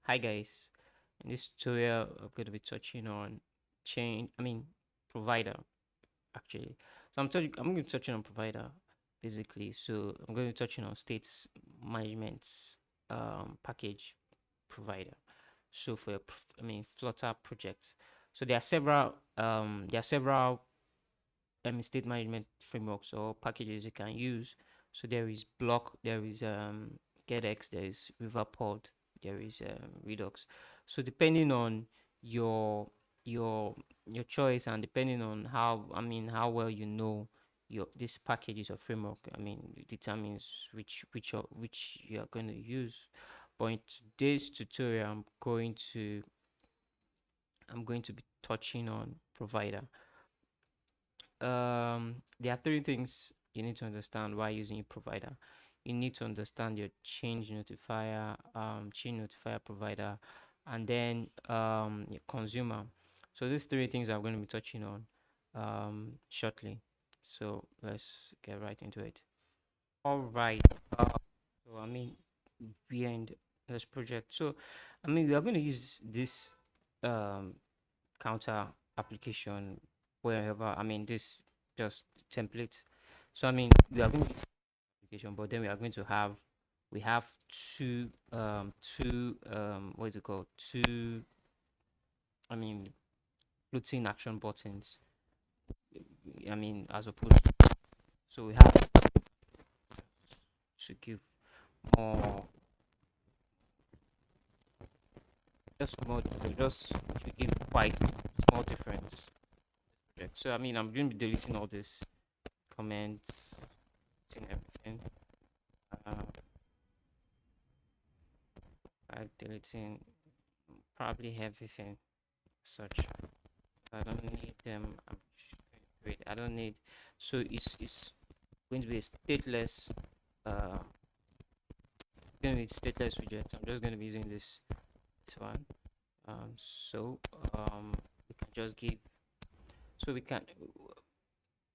Hi guys, in this tutorial I'm going to be touching on provider actually. So I'm going to be touching on provider basically. So I'm going to be touching on states management package provider. So for a Flutter project. So there are several state management frameworks or packages you can use. So there is Block, there is GetX, there is Riverpod, there is Redux. So depending on your your your choice and depending on how well you know your this packages or framework, determines which you are going to use. But in today's tutorial, I'm going to be touching on provider. There are three things you need to understand while using a provider. You need to understand your change notifier provider, and then your consumer. So these three things I'm going to be touching on shortly. So let's get right into it. All right. So we are in this project. So we are going to use this um counter application wherever. This just template. So we are going to use application, but then we have two what is it called, two I mean floating action buttons. As opposed to, so we have to give more, just more, just to give quite small difference. So I'm going to be deleting all this comments and everything. Uh, I'm deleting probably everything such. I don't need them. Wait, I don't need. So it's going to be a stateless. Uh, going to be stateless widget. I'm just going to be using this one. So we can just give. So we can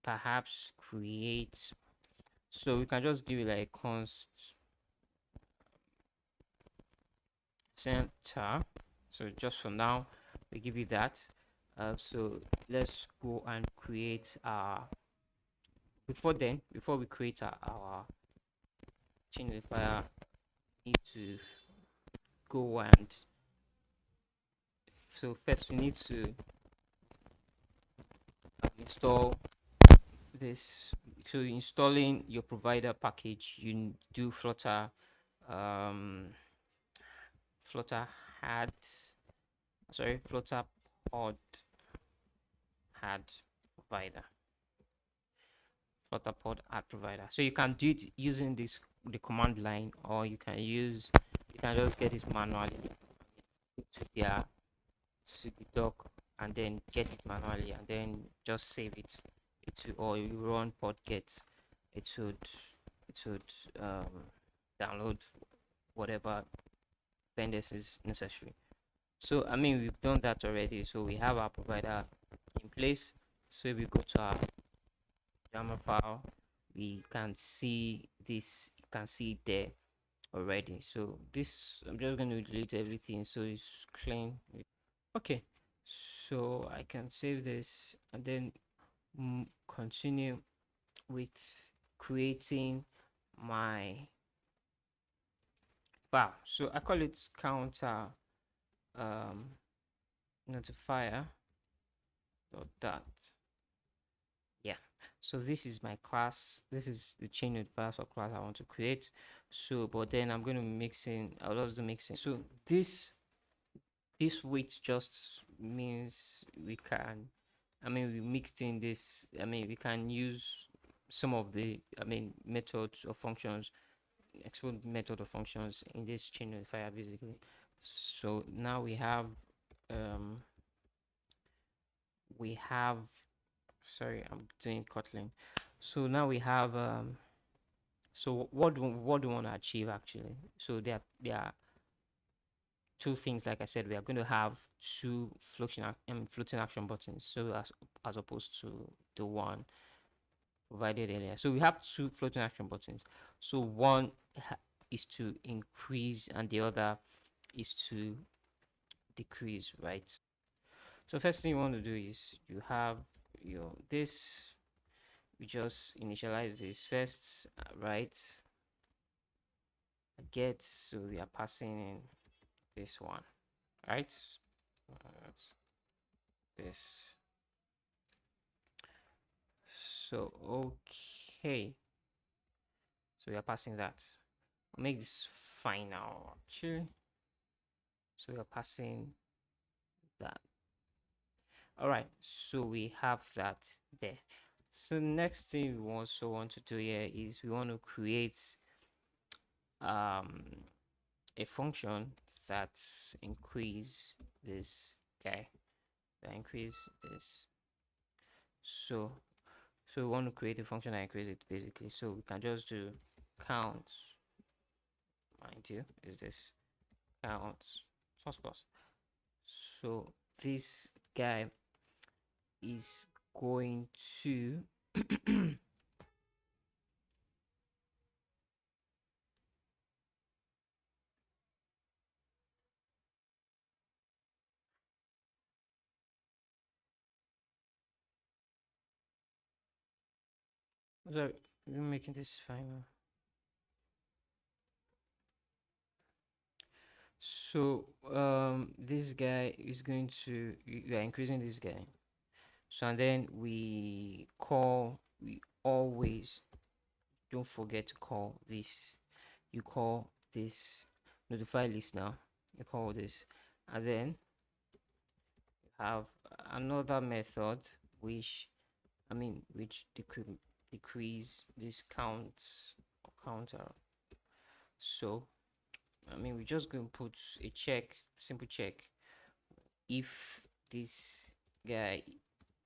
perhaps create. So we can just give it like const center. So just for now, we give you that. So let's go and create our. Before we create our chain notifier, need to go and so first we need to install this. So installing your provider package, you do um flutter had flutter pod had provider flutter pod add provider. So you can do it using the command line, or you can just get this manually to their to the dock and then get it manually and then just save it. Or you run podget, it would download whatever dependencies is necessary. So we've done that already. So we have our provider in place. So if we go to our YAML file, we can see this. You can see it there already. So this, I'm just going to delete everything so it's clean. Okay, so I can save this and then continue with creating my file. So I call it counter um, notifier dot. Yeah. So this is my class. This is the chain notifier or class I want to create. So, but then I'm going to mix in. I'll also do mixing. So this width just means we can. We mixed in this. We can use some of the methods or functions, export method or functions in this chain notifier basically. So now um we have sorry, I'm doing Kotlin. So now we have so what do we want to achieve actually? So there are two things. Like I said, we are going to have two floating action buttons, so as opposed to the one provided earlier. So we have two floating action buttons. So one is to increase and the other is to decrease, right? So first thing you want to do is you have your this, we just initialize this first, right? Get, so we are passing in this one, right? Uh, this. So okay, so we are passing that. I'll make this final actually. So we are passing that. All right, so we have that there. So next thing we also want to do here is we want to create um a function that's increase this guy, that increase this. So we want to create a function that increase it basically. So we can just do count, mind you, is this count plus plus. So this guy is going to sorry, we're making this final. So this guy is going to, we are increasing this guy. So and then we always don't forget to call this. You call this notify listener. You call this, and then you have another method which which decrease this counter. So we're just going to put a check, simple check. If this guy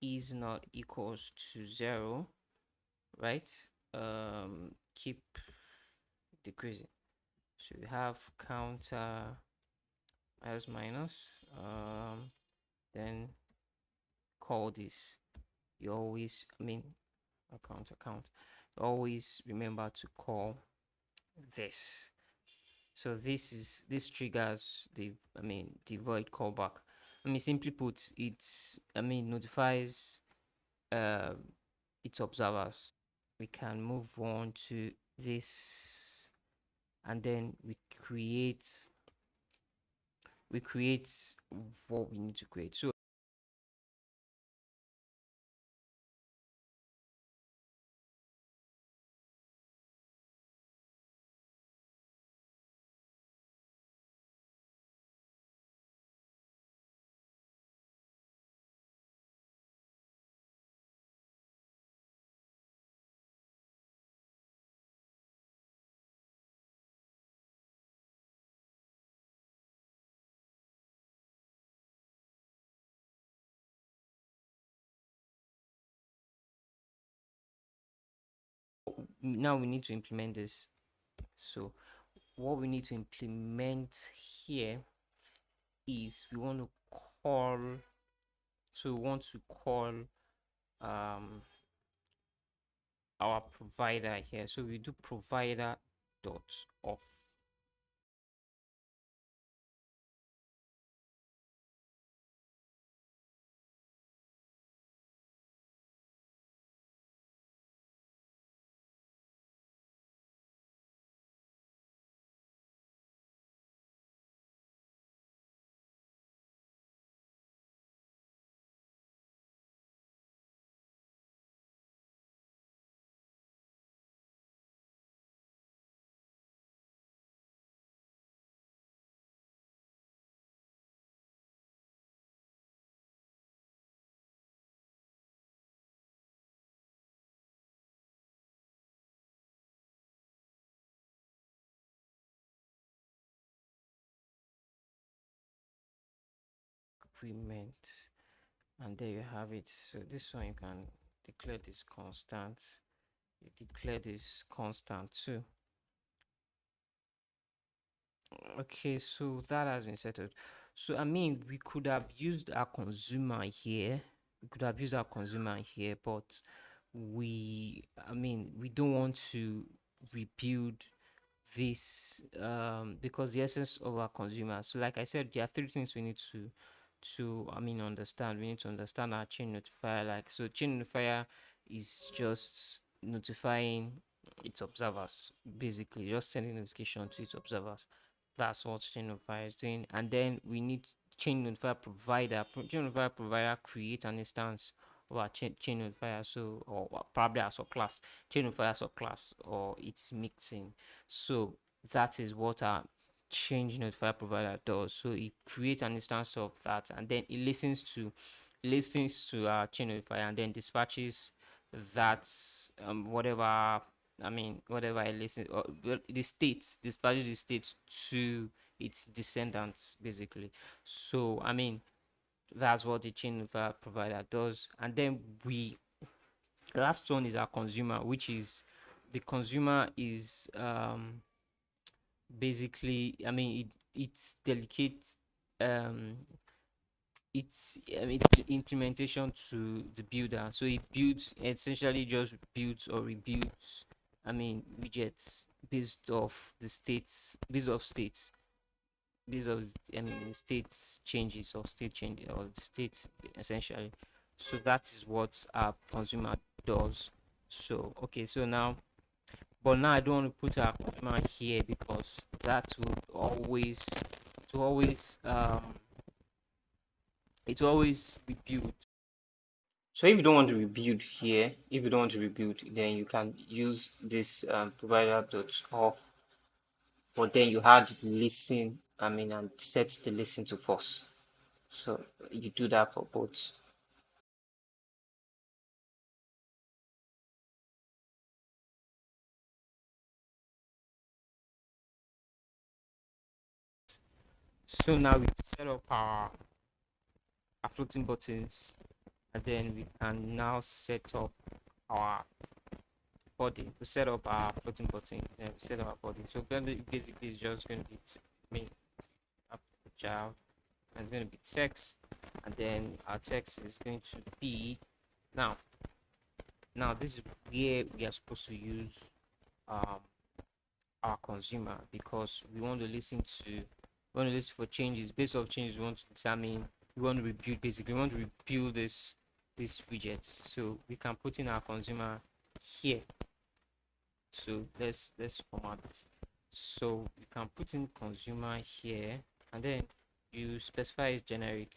is not equals to 0, right? Keep decreasing. So we have counter as minus, then call this. You always, account. Always remember to call this. So this triggers the void callback. Simply put, it notifies uh, its observers. We can move on to this, and then we create what we need to create. So now we need to implement this. So what we need to implement here is we want to call, um our provider here. So we do Provider.of. Agreement, and there you have it. So this one, you can declare this constant, you declare this constant too. Okay, so that has been settled. So we could have used our consumer here, but we don't want to rebuild this because the essence of our consumer. So like I said, there are three things we need to understand. We need to understand our chain notifier. Like, so chain notifier is just notifying its observers, basically just sending notification to its observers. That's what chain notifier is doing. And then we need chain notifier provider. Chain notifier provider create an instance of our chain notifier, so, or probably as a class, chain notifier as a class, or it's mixing. So that is what our change notifier provider does. So it creates an instance of that, and then it listens to our chain notifier, and then dispatches that whatever whatever it listens, or the states, dispatches the states to its descendants, basically. So that's what the chain notifier provider does. And then last one is our consumer, which is the consumer is basically, it's delicate, um it's implementation to the builder. So it builds, essentially just builds or rebuilds widgets based off the states, based off states changes, or state change, or the states, essentially. So that is what our consumer does. So okay, so now, but now I don't want to put our consumer here, because that would always, to always it will always rebuild. So if you don't want to rebuild here, if you don't want to rebuild, then you can use this provider.of, but then you had to listen, and set the listen to false. So you do that for both. So now we set up our floating buttons, and then we can now set up our body. We set up our floating button, and we set up our body. So basically it's just going to be child, and it's going to be text, and then our text is going to be, now this is where we are supposed to use um our consumer, because we want to listen for changes. Based off changes, we want to determine, we want to rebuild, basically we want to rebuild this widget. So we can put in our consumer here. So let's format this. So you can put in consumer here, and then you specify it's generic,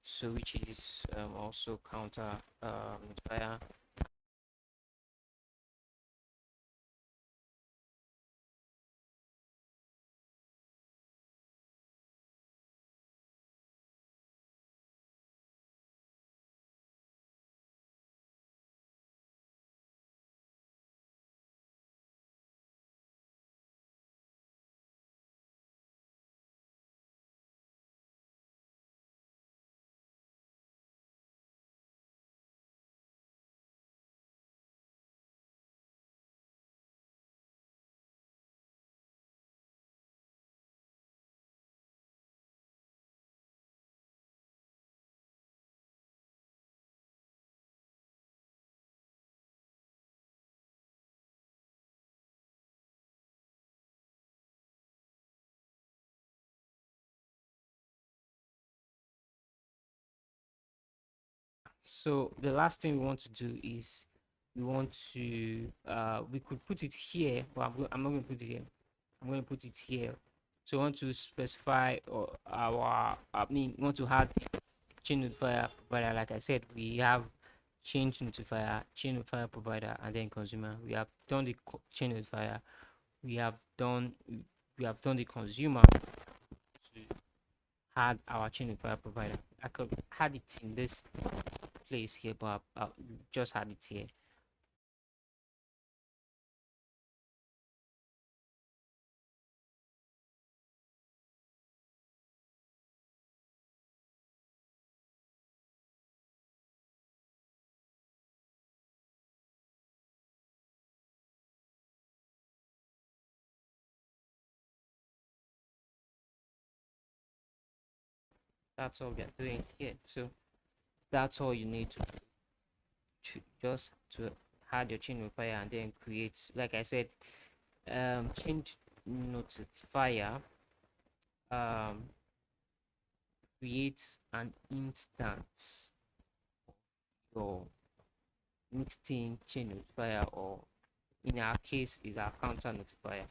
so which is also counter notifier. So the last thing we want to do is, we could put it here, but I'm not going to put it here. I'm going to put it here. So we want to specify, or we want to add chain notifier provider. Like I said, we have change notifier, chain notifier provider, and then consumer. We have done the chain notifier. We have done the consumer to add our chain notifier provider. I could add it in this place here, but I'll just add it here. That's all we are doing here. So that's all you need to add your chain notifier, and then create, like I said, change ChangeNotifier creates an instance of your mixed in ChangeNotifier, or in our case is our counter notifier.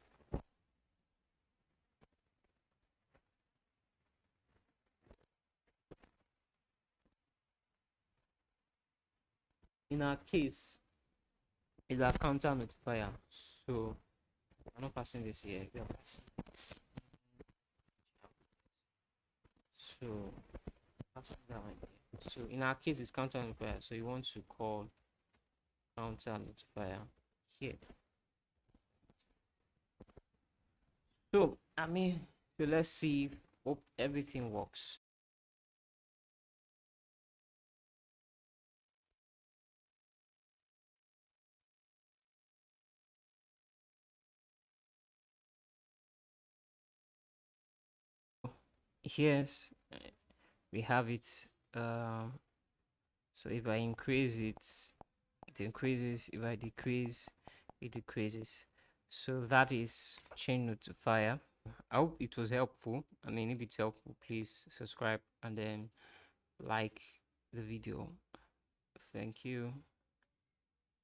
In our case is our counter notifier. So I'm not passing this here. We are passing it. So passing that one here. So in our case, it's counter notifier. So you want to call counter notifier here. So so let's see. Hope everything works. Yes, we have it. So if I increase it, it increases. If I decrease, it decreases. So that is ChangeNotifier. I hope it was helpful. If it's helpful, please subscribe and then like the video. Thank you.